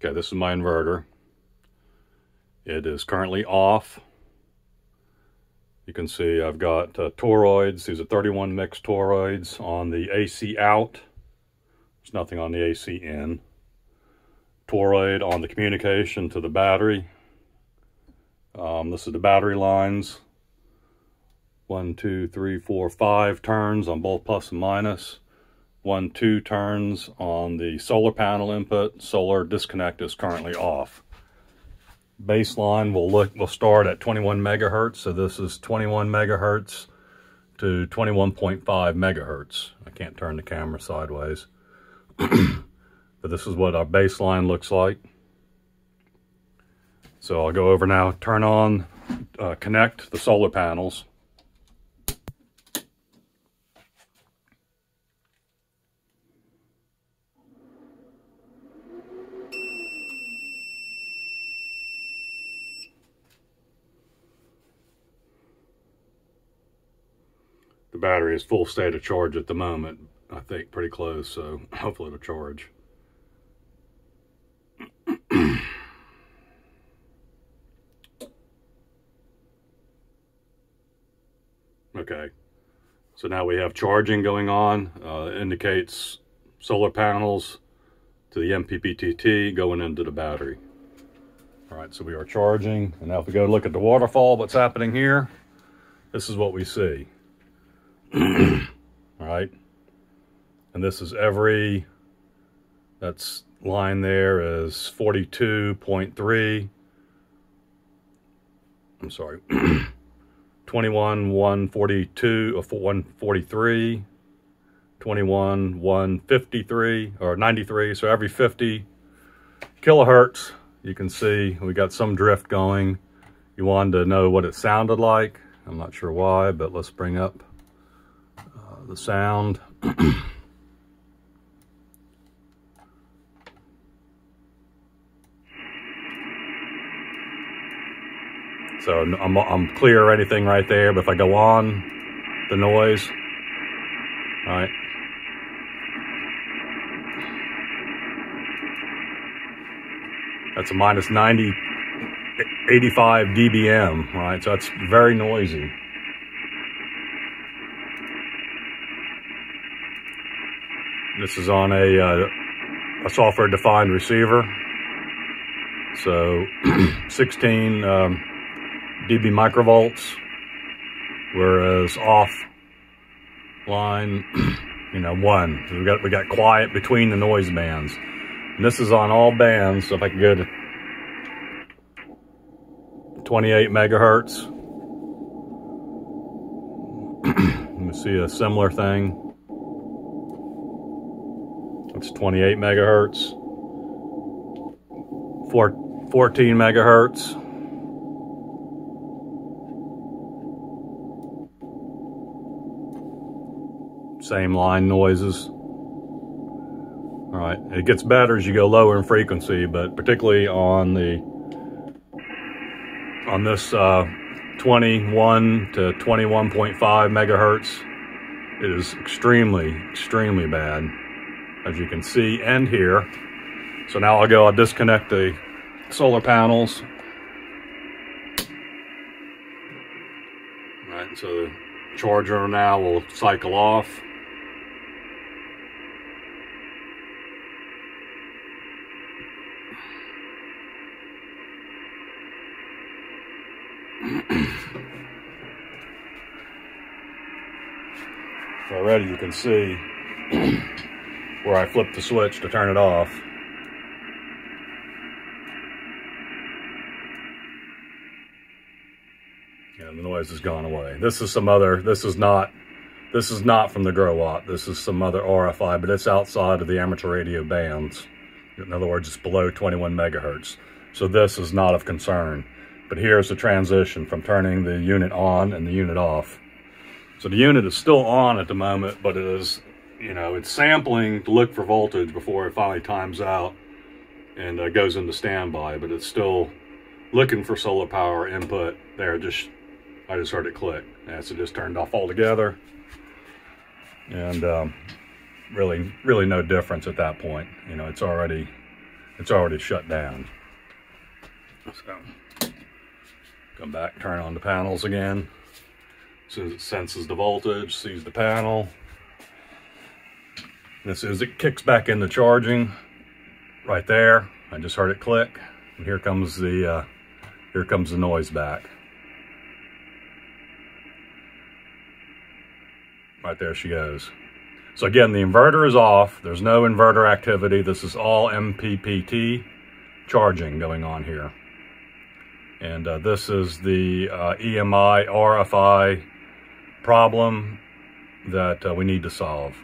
Okay, this is my inverter. It is currently off. You can see I've got toroids. These are 31 mixed toroids on the AC out. There's nothing on the AC in. Toroid on the communication to the battery. This is the battery lines. 1, 2, 3, 4, 5 turns on both plus and minus. 1, 2 turns on the solar panel input. Solar disconnect is currently off. Baseline will start at 21 megahertz. So this is 21 megahertz to 21.5 megahertz. I can't turn the camera sideways. But this is what our baseline looks like. So I'll go over now, turn on, connect the solar panels. The battery is full state of charge at the moment. I think pretty close, so hopefully it'll charge. Okay, so now we have charging going on. Indicates solar panels to the MPPT going into the battery. All right, so we are charging. And now if we go look at the waterfall, what's happening here, this is what we see. All right, and this is that's line there is 42.3, I'm sorry, 21, 142, 143, 21, 153, or 93, so every 50 kilohertz, you can see we got some drift going. You wanted to know what it sounded like. I'm not sure why, but let's bring up the sound. So I'm clear or anything right there, but if I go on the noise, all right. That's a minus 85 dBm, all right? So that's very noisy. This is on a software-defined receiver. So 16 dB microvolts, whereas offline, 1. So we got quiet between the noise bands. And this is on all bands. So if I can go to 28 megahertz, let me see a similar thing. It's 28 megahertz, 14 megahertz, same line noises. All right, it gets better as you go lower in frequency, but particularly on this 21 to 21.5 megahertz, it is extremely bad, as you can see and hear. So now I'll disconnect the solar panels. All right, so the charger now will cycle off. Already you can see where I flipped the switch to turn it off. And the noise has gone away. This is not from the Growatt. This is some other RFI, but it's outside of the amateur radio bands. In other words, it's below 21 megahertz. So this is not of concern. But here's the transition from turning the unit on and the unit off. So the unit is still on at the moment, but it is, it's sampling to look for voltage before it finally times out and goes into standby, but it's still looking for solar power input there. I just heard it click. And so it just turned off altogether. And really no difference at that point. It's already it's already shut down. So come back, turn on the panels again. As soon as it senses the voltage, sees the panel. And as soon as it kicks back into charging, right there, I just heard it click, and here comes the noise back. Right there she goes. So again, the inverter is off. There's no inverter activity. This is all MPPT charging going on here. And this is the EMI RFI problem that we need to solve.